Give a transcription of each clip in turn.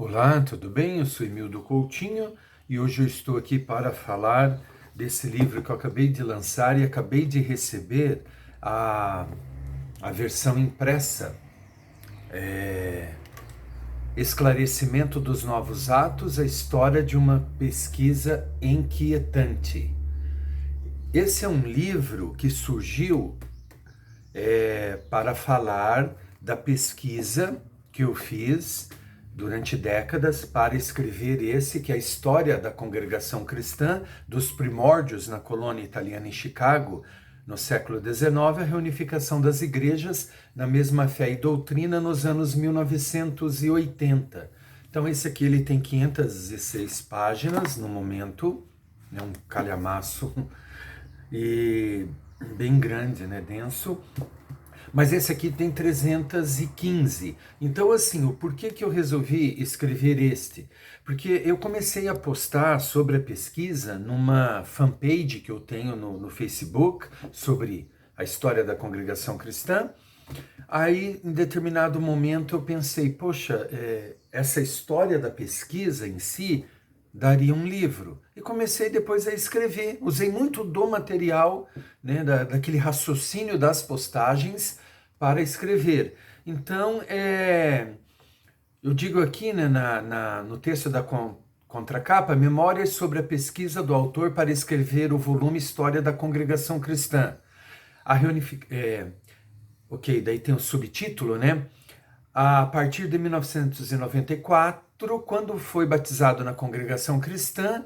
Olá, tudo bem? Eu sou Emildo Coutinho e hoje eu estou aqui para falar desse livro que eu acabei de lançar e acabei de receber a, a versão impressa, Esclarecimento dos Novos Atos, a história de uma pesquisa inquietante. Esse é um livro que surgiu para falar da pesquisa que eu fiz durante décadas para escrever esse, que é a história da congregação cristã, dos primórdios na colônia italiana em Chicago, no século XIX, a reunificação das igrejas na mesma fé e doutrina nos anos 1980. Então esse aqui ele tem 516 páginas no momento, é um calhamaço e bem grande, né, denso. Mas esse aqui tem 315. Então, assim, o porquê que eu resolvi escrever este? Porque eu comecei a postar sobre a pesquisa numa fanpage que eu tenho no Facebook sobre a história da congregação cristã. Aí, em determinado momento, eu pensei, poxa, essa história da pesquisa em si daria um livro. E comecei depois a escrever. Usei muito do material, né, daquele raciocínio das postagens para escrever. Então, eu digo aqui, né, no texto da contracapa, memórias sobre a pesquisa do autor para escrever o volume História da Congregação Cristã. Ok, daí tem o subtítulo, né? A partir de 1994, quando foi batizado na congregação cristã,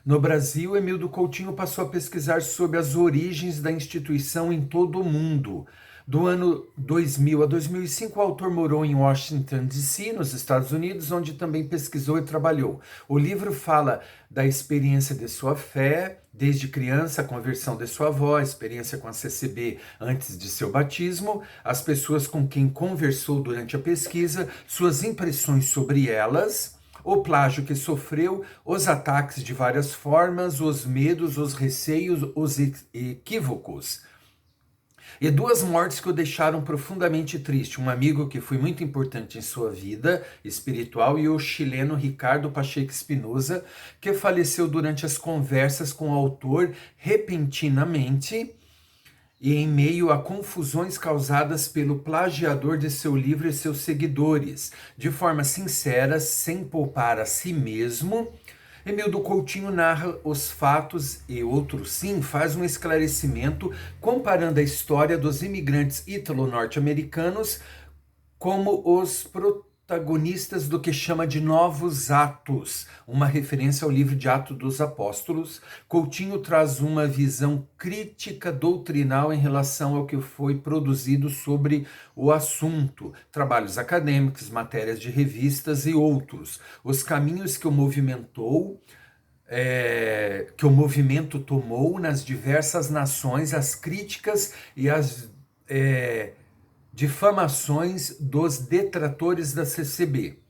no Brasil, Emildo Coutinho passou a pesquisar sobre as origens da instituição em todo o mundo. Do ano 2000 a 2005, o autor morou em Washington, D.C., nos Estados Unidos, onde também pesquisou e trabalhou. O livro fala da experiência de sua fé, desde criança, a conversão de sua avó, a experiência com a CCB antes de seu batismo, as pessoas com quem conversou durante a pesquisa, suas impressões sobre elas, o plágio que sofreu, os ataques de várias formas, os medos, os receios, os equívocos. E duas mortes que o deixaram profundamente triste. Um amigo que foi muito importante em sua vida espiritual e o chileno Ricardo Pacheco Espinosa, que faleceu durante as conversas com o autor repentinamente e em meio a confusões causadas pelo plagiador de seu livro e seus seguidores, de forma sincera, sem poupar a si mesmo. Emildo Coutinho narra os fatos e outros sim faz um esclarecimento comparando a história dos imigrantes ítalo-norte-americanos como os protagonistas do que chama de Novos Atos, uma referência ao livro de Atos dos Apóstolos. Coutinho traz uma visão crítica doutrinal em relação ao que foi produzido sobre o assunto, trabalhos acadêmicos, matérias de revistas e outros. Os caminhos que o movimento tomou nas diversas nações, as críticas e as difamações dos detratores da CCB,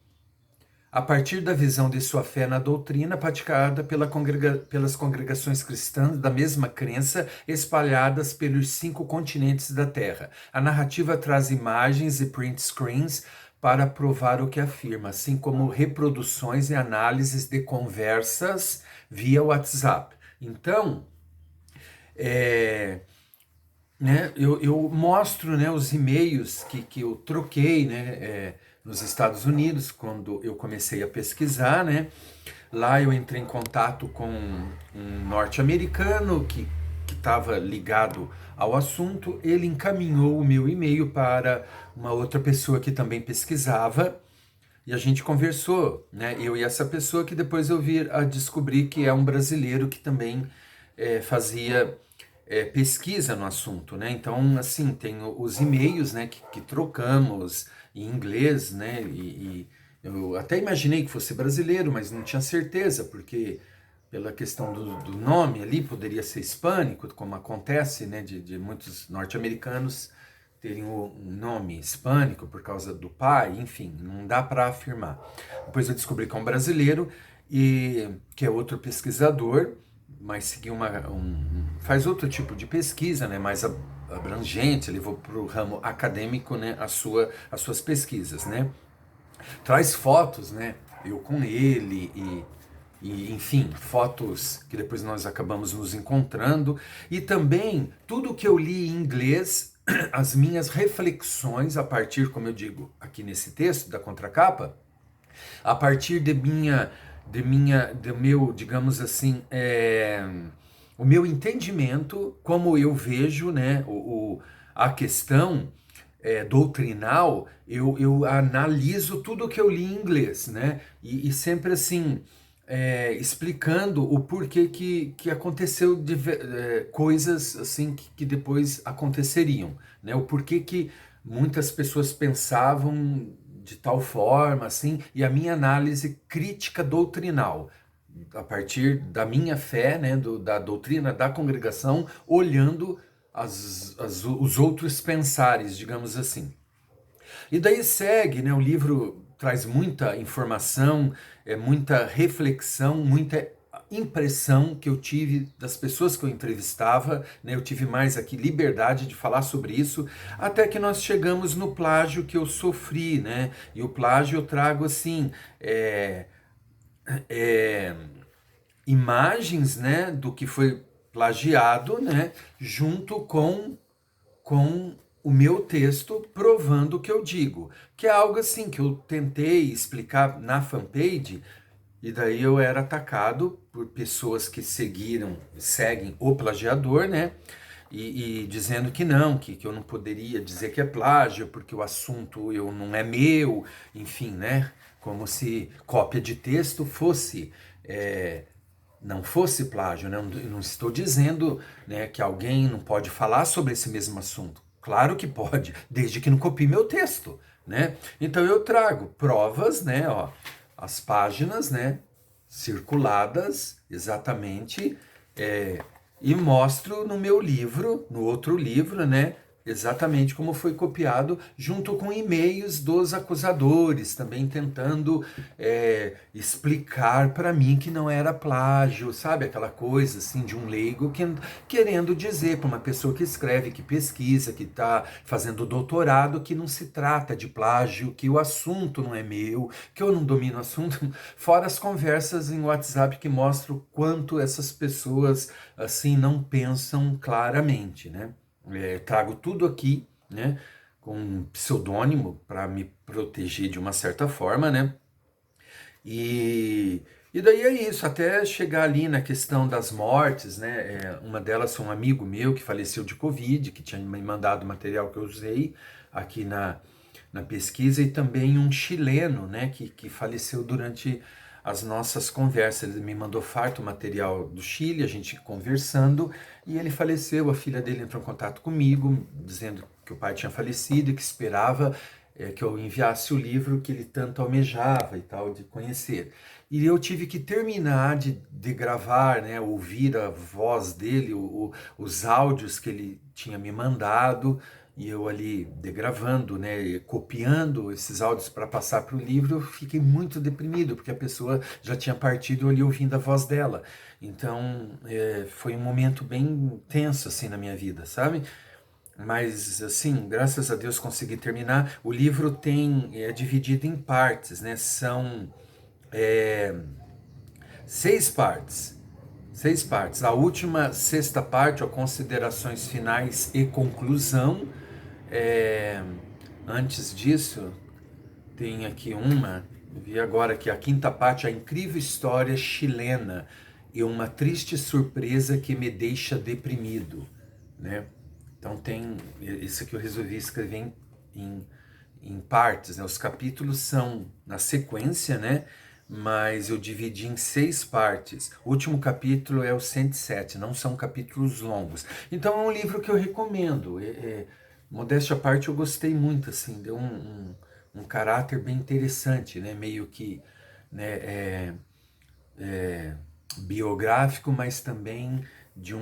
a partir da visão de sua fé na doutrina praticada pelas congregações cristãs da mesma crença espalhadas pelos 5 continentes da Terra. A narrativa traz imagens e print screens para provar o que afirma, assim como reproduções e análises de conversas via WhatsApp. Então, né, eu mostro, né, os e-mails que eu troquei, né, nos Estados Unidos, quando eu comecei a pesquisar, né. Lá eu entrei em contato com um norte-americano que estava ligado ao assunto. Ele encaminhou o meu e-mail para uma outra pessoa que também pesquisava e a gente conversou, né, eu e essa pessoa, que depois eu vi a descobrir que é um brasileiro que também fazia pesquisa no assunto, né? Então, assim, tem os e-mails, né, que trocamos em inglês, né? E eu até imaginei que fosse brasileiro, mas não tinha certeza, porque pela questão do nome ali, poderia ser hispânico, como acontece, né, de muitos norte-americanos terem um nome hispânico por causa do pai, enfim, não dá para afirmar. Depois eu descobri que é um brasileiro e que é outro pesquisador, mas seguiu faz outro tipo de pesquisa, né, mais abrangente, levou para o ramo acadêmico, né, as suas pesquisas, né. Traz fotos, né, eu com ele enfim, fotos que depois nós acabamos nos encontrando, e também tudo que eu li em inglês, as minhas reflexões a partir, como eu digo aqui nesse texto da contracapa, a partir do meu, digamos assim, o meu entendimento, como eu vejo, né, a questão doutrinal, eu analiso tudo que eu li em inglês, né, e sempre assim, explicando o porquê que aconteceu coisas assim que depois aconteceriam, né, o porquê que muitas pessoas pensavam de tal forma, assim, e a minha análise crítica doutrinal, a partir da minha fé, né, da doutrina da congregação, olhando os outros pensares, digamos assim. E daí segue, né, o livro traz muita informação, muita reflexão, muita impressão que eu tive das pessoas que eu entrevistava, né, eu tive mais aqui liberdade de falar sobre isso, até que nós chegamos no plágio que eu sofri, né, e o plágio eu trago assim, é, imagens, né, do que foi plagiado, né, junto com o meu texto provando o que eu digo, que é algo assim que eu tentei explicar na fanpage, e daí eu era atacado por pessoas que seguem o plagiador, né? E dizendo que não, que eu não poderia dizer que é plágio, porque o assunto não é meu, enfim, né? Como se cópia de texto fosse não fosse plágio, né? Eu não estou dizendo, né, que alguém não pode falar sobre esse mesmo assunto. Claro que pode, desde que não copie meu texto, né? Então eu trago provas, né, ó, as páginas, né, circuladas exatamente, e mostro no meu livro, no outro livro, né, exatamente como foi copiado, junto com e-mails dos acusadores, também tentando explicar para mim que não era plágio, sabe? Aquela coisa assim de um leigo querendo dizer para uma pessoa que escreve, que pesquisa, que está fazendo doutorado, que não se trata de plágio, que o assunto não é meu, que eu não domino o assunto, fora as conversas em WhatsApp que mostram o quanto essas pessoas assim não pensam claramente, né? Trago tudo aqui, né, com um pseudônimo para me proteger de uma certa forma, né? E daí é isso, até chegar ali na questão das mortes, né? Uma delas foi um amigo meu que faleceu de Covid, que tinha me mandado o material que eu usei aqui na pesquisa, e também um chileno, né, que faleceu durante as nossas conversas. Ele me mandou farto material do Chile, a gente conversando, e ele faleceu. A filha dele entrou em contato comigo, dizendo que o pai tinha falecido e que esperava que eu enviasse o livro que ele tanto almejava e tal, de conhecer. E eu tive que terminar de gravar, né, ouvir a voz dele, os áudios que ele tinha me mandado, e eu ali degravando, né, copiando esses áudios para passar para o livro. Eu fiquei muito deprimido, porque a pessoa já tinha partido ali ouvindo a voz dela. Então, foi um momento bem tenso, assim, na minha vida, sabe? Mas, assim, graças a Deus consegui terminar. O livro é dividido em partes, né? São é, 6 partes. 6 partes. A última, sexta parte, ó, considerações finais e conclusão. É, Antes disso, tem aqui uma, vi agora que a quinta parte, a incrível história chilena e uma triste surpresa que me deixa deprimido, né? Então tem isso que eu resolvi escrever em, em partes, né? Os capítulos são na sequência, né? Mas eu dividi em 6 partes. O último capítulo é o 107, não são capítulos longos. Então é um livro que eu recomendo. Modéstia à parte, eu gostei muito, assim, deu um caráter bem interessante, né? Meio que, né, biográfico, mas também de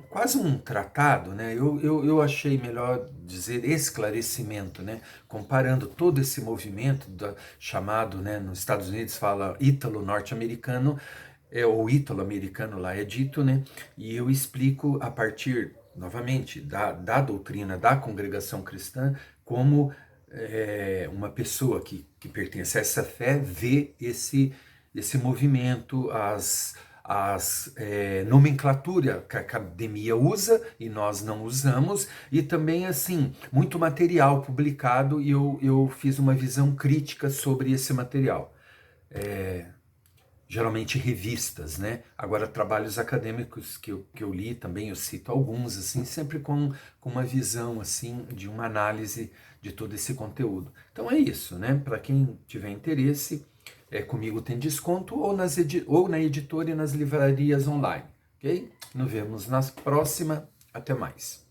quase um tratado, né? Eu achei melhor dizer esclarecimento, né? Comparando todo esse movimento chamado, né, nos Estados Unidos fala ítalo-norte-americano, ou ítalo-americano lá é dito, né? E eu explico a partir, novamente, da doutrina da congregação cristã, como uma pessoa que pertence a essa fé vê esse movimento, as nomenclatura que a academia usa e nós não usamos, e também, assim, muito material publicado, e eu fiz uma visão crítica sobre esse material. Geralmente revistas, né? Agora, trabalhos acadêmicos que eu li também, eu cito alguns, assim, sempre com uma visão, assim, de uma análise de todo esse conteúdo. Então é isso, né? Para quem tiver interesse, comigo tem desconto, ou na editora e nas livrarias online, ok? Nos vemos na próxima. Até mais.